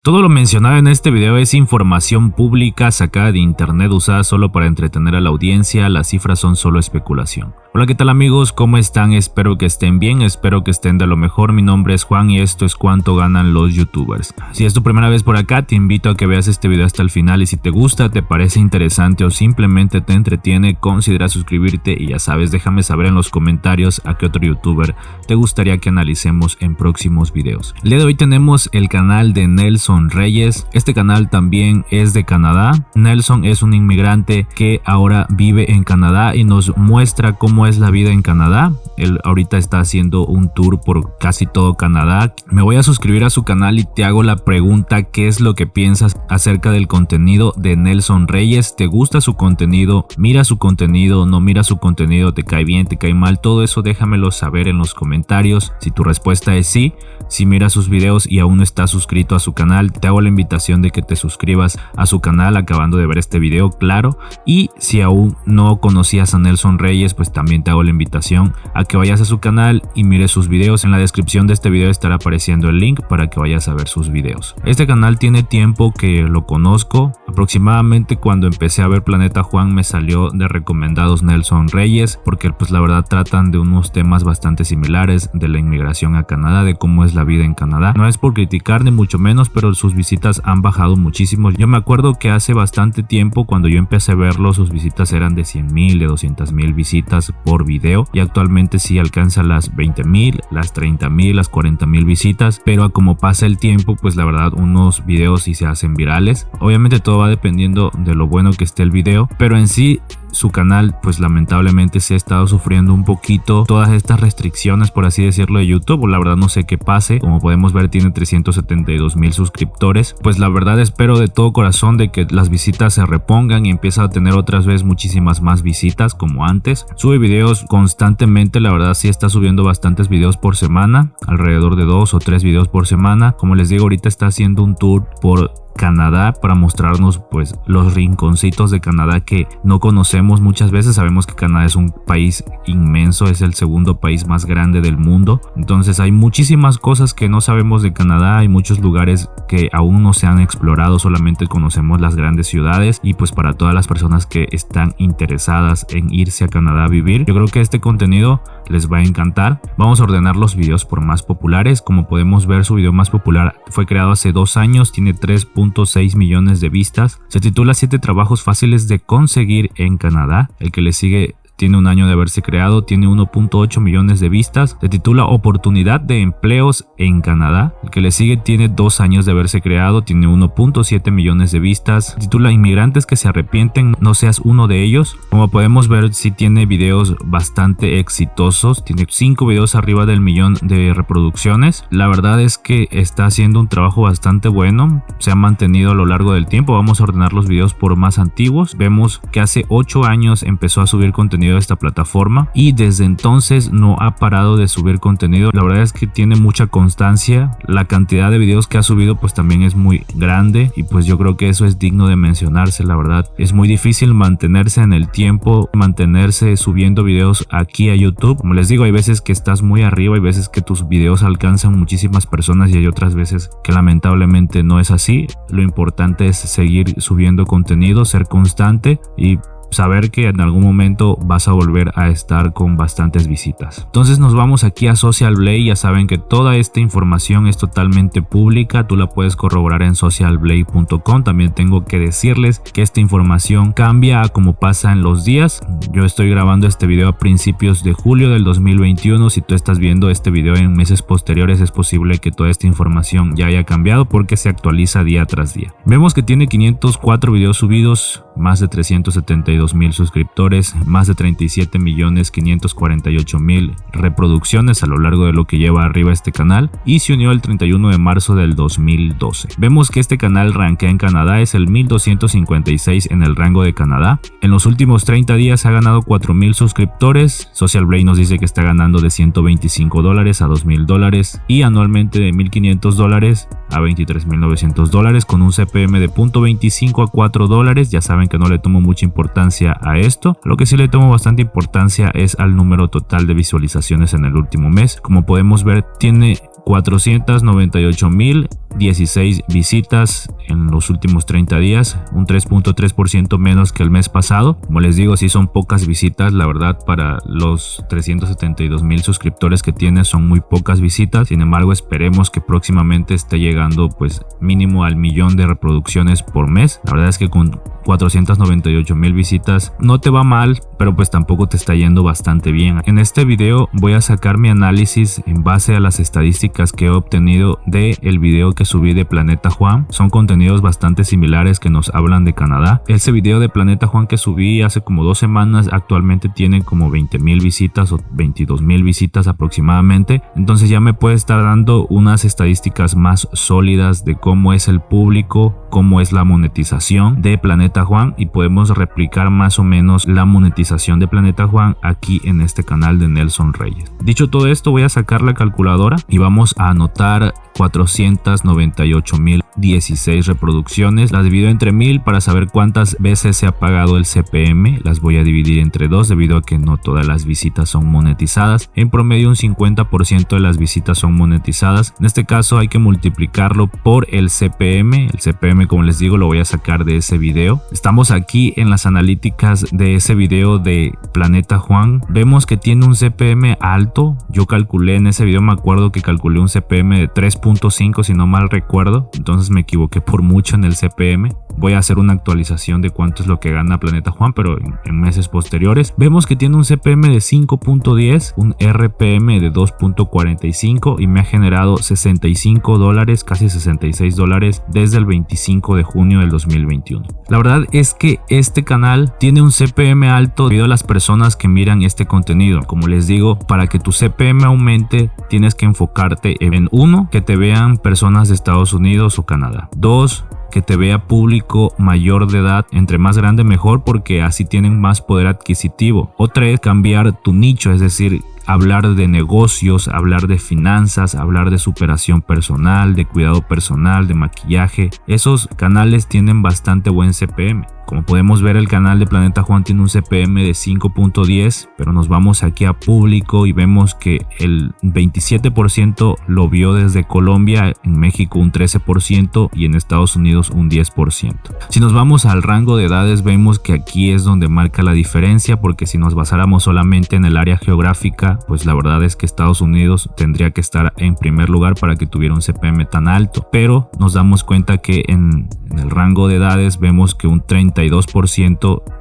Todo lo mencionado en este video es información pública sacada de internet usada solo para entretener a la audiencia, las cifras son solo especulación. Hola, ¿qué tal amigos? ¿Cómo están? Espero que estén bien, espero que estén de lo mejor. Mi nombre es Juan y esto es Cuánto ganan los youtubers. Si es tu primera vez por acá, te invito a que veas este video hasta el final y si te gusta, te parece interesante o simplemente te entretiene, considera suscribirte y ya sabes, déjame saber en los comentarios a qué otro youtuber te gustaría que analicemos en próximos videos. El día de hoy tenemos el canal de Nelson Reyes. Este canal también es de Canadá. Nelson es un inmigrante que ahora vive en Canadá y nos muestra cómo es la vida en Canadá. Él ahorita está haciendo un tour por casi todo Canadá. Me voy a suscribir a su canal y te hago la pregunta: ¿qué es lo que piensas acerca del contenido de Nelson Reyes? ¿Te gusta su contenido? ¿Mira su contenido? ¿No mira su contenido? ¿Te cae bien? ¿Te cae mal? Todo eso déjamelo saber en los comentarios. Si tu respuesta es sí, si miras sus videos y aún no estás suscrito a su canal, te hago la invitación de que te suscribas a su canal acabando de ver este video, claro. Y si aún no conocías a Nelson Reyes, pues también te hago la invitación a que vayas a su canal y mires sus videos. En la descripción de este video estará apareciendo el link para que vayas a ver sus videos. Este canal tiene tiempo que lo conozco. Aproximadamente cuando empecé a ver Planeta Juan me salió de recomendados Nelson Reyes, porque pues la verdad tratan de unos temas bastante similares, de la inmigración a Canadá, de cómo es la vida en Canadá. No es por criticar ni mucho menos, pero sus visitas han bajado muchísimo. Yo me acuerdo que hace bastante tiempo, cuando yo empecé a verlo, sus visitas eran de 100,000, de 200,000 visitas por video, y actualmente sí alcanza las 20,000, las 30,000, las 40,000 visitas, pero a como pasa el tiempo, pues la verdad unos videos sí se hacen virales. Obviamente todo va dependiendo de lo bueno que esté el video, pero en sí su canal pues lamentablemente se ha estado sufriendo un poquito todas estas restricciones, por así decirlo, de YouTube. La verdad no sé qué pase. Como podemos ver, tiene 372,000 suscriptores. Pues la verdad espero de todo corazón de que las visitas se repongan y empiece a tener otras vez muchísimas más visitas como antes. Sube videos constantemente, la verdad sí está subiendo bastantes videos por semana, alrededor de 2 o 3 videos por semana. Como les digo, ahorita está haciendo un tour por Canadá para mostrarnos pues los rinconcitos de Canadá que no conocemos muchas veces. Sabemos que Canadá es un país inmenso, es el segundo país más grande del mundo, entonces hay muchísimas cosas que no sabemos de Canadá, hay muchos lugares que aún no se han explorado, solamente conocemos las grandes ciudades. Y pues para todas las personas que están interesadas en irse a Canadá a vivir, yo creo que este contenido les va a encantar. Vamos a ordenar los videos por más populares. Como podemos ver, su video más popular fue creado hace 2 años, tiene 3.6 millones de vistas. Se titula 7 trabajos fáciles de conseguir en Canadá. El que le sigue tiene 1 año de haberse creado, tiene 1.8 millones de vistas. Se titula Oportunidad de empleos en Canadá. El que le sigue tiene 2 años de haberse creado, tiene 1.7 millones de vistas. Se titula Inmigrantes que se arrepienten, no seas uno de ellos. Como podemos ver, sí tiene videos bastante exitosos, tiene 5 videos arriba del 1,000,000 de reproducciones. La verdad es que está haciendo un trabajo bastante bueno, se ha mantenido a lo largo del tiempo. Vamos a ordenar los videos por más antiguos. Vemos que hace 8 años empezó a subir contenido de esta plataforma y desde entonces no ha parado de subir contenido. La verdad es que tiene mucha constancia. La cantidad de videos que ha subido pues también es muy grande y pues yo creo que eso es digno de mencionarse. La verdad es muy difícil mantenerse en el tiempo, mantenerse subiendo videos aquí a YouTube. Como les digo, hay veces que estás muy arriba, hay veces que tus videos alcanzan muchísimas personas y hay otras veces que lamentablemente no es así. Lo importante es seguir subiendo contenido, ser constante y saber que en algún momento vas a volver a estar con bastantes visitas. Entonces nos vamos aquí a Social Blade. Ya saben que toda esta información es totalmente pública, tú la puedes corroborar en socialblade.com. También tengo que decirles que esta información cambia a como pasa en los días. Yo estoy grabando este video a principios de julio del 2021. Si tú estás viendo este video en meses posteriores, es posible que toda esta información ya haya cambiado porque se actualiza día tras día. Vemos que tiene 504 videos subidos, más de 372,000 suscriptores, más de 37,548,000 reproducciones a lo largo de lo que lleva arriba este canal, y se unió el 31 de marzo del 2012. Vemos que este canal rankea en Canadá, es el 1256 en el rango de Canadá. En los últimos 30 días ha ganado 4,000 suscriptores. Social Blade nos dice que está ganando de $125 a $2,000 y anualmente de $1,500 a $23,900 con un CPM de $0.25 a $4. Ya saben que no le tomo mucha importancia a esto. Lo que sí le tomo bastante importancia es al número total de visualizaciones en el último mes. Como podemos ver, tiene 498.016 visitas en los últimos 30 días, un 3.3% menos que el mes pasado. Como les digo, sí son pocas visitas, la verdad, para los 372,000 suscriptores que tiene son muy pocas visitas. Sin embargo, esperemos que próximamente esté llegando pues mínimo al 1,000,000 de reproducciones por mes. La verdad es que con 498,000 visitas no te va mal, pero pues tampoco te está yendo bastante bien. En este video voy a sacar mi análisis en base a las estadísticas que he obtenido de el video que subí de Planeta Juan. Son contenidos bastante similares que nos hablan de Canadá. Ese video de Planeta Juan que subí hace como 2 semanas actualmente tiene como 20,000 visitas o 22,000 visitas aproximadamente. Entonces ya me puede estar dando unas estadísticas más sólidas de cómo es el público, cómo es la monetización de Planeta Juan, y podemos replicar más o menos la monetización de Planeta Juan aquí en este canal de Nelson Reyes. Dicho todo esto, voy a sacar la calculadora y vamos a anotar 498,016 reproducciones. Las divido entre 1000 para saber cuántas veces se ha pagado el CPM. Las voy a dividir entre 2 debido a que no todas las visitas son monetizadas. En promedio un 50% de las visitas son monetizadas. En este caso hay que multiplicarlo por el CPM. El CPM, como les digo, lo voy a sacar de ese video. Estamos aquí en las analíticas de ese video de Planeta Juan. Vemos que tiene un CPM alto. Yo calculé en ese video, me acuerdo que calculé un CPM de 3.5 si no mal recuerdo. Entonces me equivoqué por mucho en el CPM. Voy a hacer una actualización de cuánto es lo que gana Planeta Juan, pero en meses posteriores. Vemos que tiene un CPM de 5.10, un RPM de 2.45 y me ha generado $65, casi $66 desde el 25 de junio del 2021. La verdad es que este canal tiene un CPM alto debido a las personas que miran este contenido. Como les digo, para que tu CPM aumente tienes que enfocarte en 1, que te vean personas de Estados Unidos o Canadá. 2, que te vea público mayor de edad, entre más grande mejor porque así tienen más poder adquisitivo. O 3, cambiar tu nicho, es decir, hablar de negocios, hablar de finanzas, hablar de superación personal, de cuidado personal, de maquillaje. Esos canales tienen bastante buen CPM. Como podemos ver, el canal de Planeta Juan tiene un CPM de 5.10, pero nos vamos aquí a público y vemos que el 27% lo vio desde Colombia, en México un 13% y en Estados Unidos un 10%. Si nos vamos al rango de edades, vemos que aquí es donde marca la diferencia, porque si nos basáramos solamente en el área geográfica, pues la verdad es que Estados Unidos tendría que estar en primer lugar para que tuviera un CPM tan alto, pero nos damos cuenta que en el rango de edades vemos que un 32%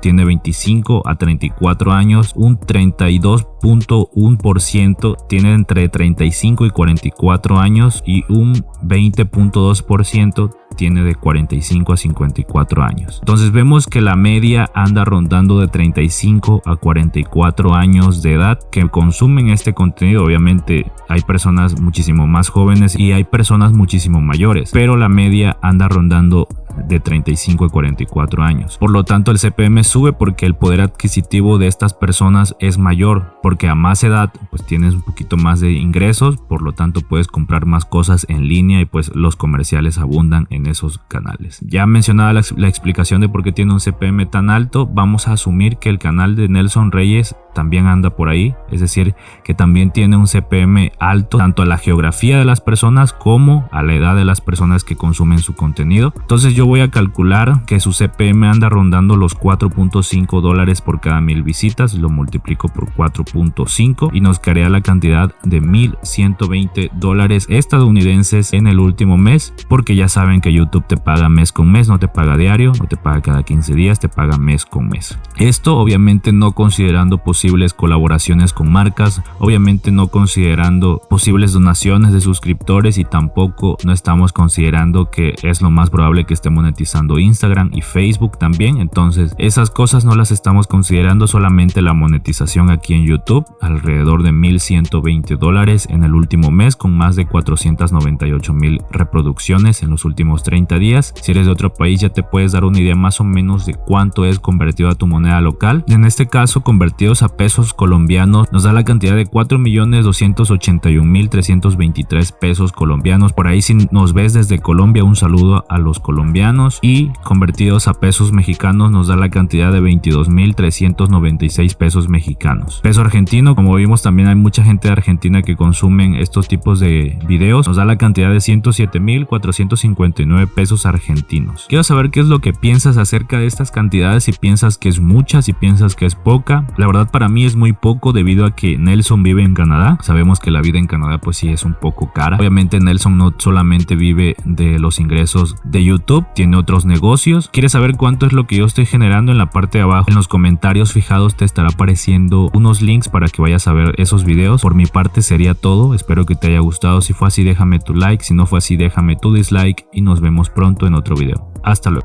tiene 25 a 34 años, un 32.1% tiene entre 35 y 44 años y un 20.2% tiene de 45 a 54 años. Entonces vemos que la media anda rondando de 35 a 44 años de edad que consumen este contenido. Obviamente hay personas muchísimo más jóvenes y hay personas muchísimo mayores, pero la media anda rondando de 35 a 44 años. Por lo tanto, el CPM sube porque el poder adquisitivo de estas personas es mayor, porque a más edad pues tienes un poquito más de ingresos, por lo tanto puedes comprar más cosas en línea y pues los comerciales abundan en esos canales. Ya mencionaba la explicación de por qué tiene un CPM tan alto. Vamos a asumir que el canal de Nelson Reyes también anda por ahí, es decir, que también tiene un CPM alto, tanto a la geografía de las personas como a la edad de las personas que consumen su contenido. Entonces yo voy a calcular que su CPM anda rondando los $4.5 por cada 1000 visitas, lo multiplico por 4.5 y nos quedaría la cantidad de $1,120 estadounidenses en el último mes, porque ya saben que YouTube te paga mes con mes, no te paga diario, no te paga cada 15 días, te paga mes con mes. Esto obviamente no considerando posibles colaboraciones con marcas, obviamente no considerando posibles donaciones de suscriptores y tampoco no estamos considerando que es lo más probable que esté monetizando Instagram y Facebook también. Entonces esas cosas no las estamos considerando, solamente la monetización aquí en YouTube, alrededor de $1,120 en el último mes, con más de 498,000 reproducciones en los últimos 30 días. Si eres de otro país ya te puedes dar una idea más o menos de cuánto es convertido a tu moneda local. En este caso, convertidos a pesos colombianos, nos da la cantidad de 4.281.323 pesos colombianos. Por ahí, si nos ves desde Colombia, un saludo a los colombianos. colombianos y convertidos a pesos mexicanos nos da la cantidad de 22.396 pesos mexicanos. Peso argentino, como vimos, también hay mucha gente de Argentina que consumen estos tipos de videos, nos da la cantidad de 107.459 pesos argentinos. Quiero saber qué es lo que piensas acerca de estas cantidades, si piensas que es mucha, si piensas que es poca. La verdad para mí es muy poco debido a que Nelson vive en Canadá. Sabemos que la vida en Canadá pues sí es un poco cara. Obviamente Nelson no solamente vive de los ingresos de YouTube, tiene otros negocios. ¿Quieres saber cuánto es lo que yo estoy generando? En la parte de abajo, en los comentarios fijados, te estará apareciendo unos links para que vayas a ver esos videos. Por mi parte sería todo. Espero que te haya gustado. Si fue así, déjame tu like. Si no fue así, déjame tu dislike y nos vemos pronto en otro video. Hasta luego.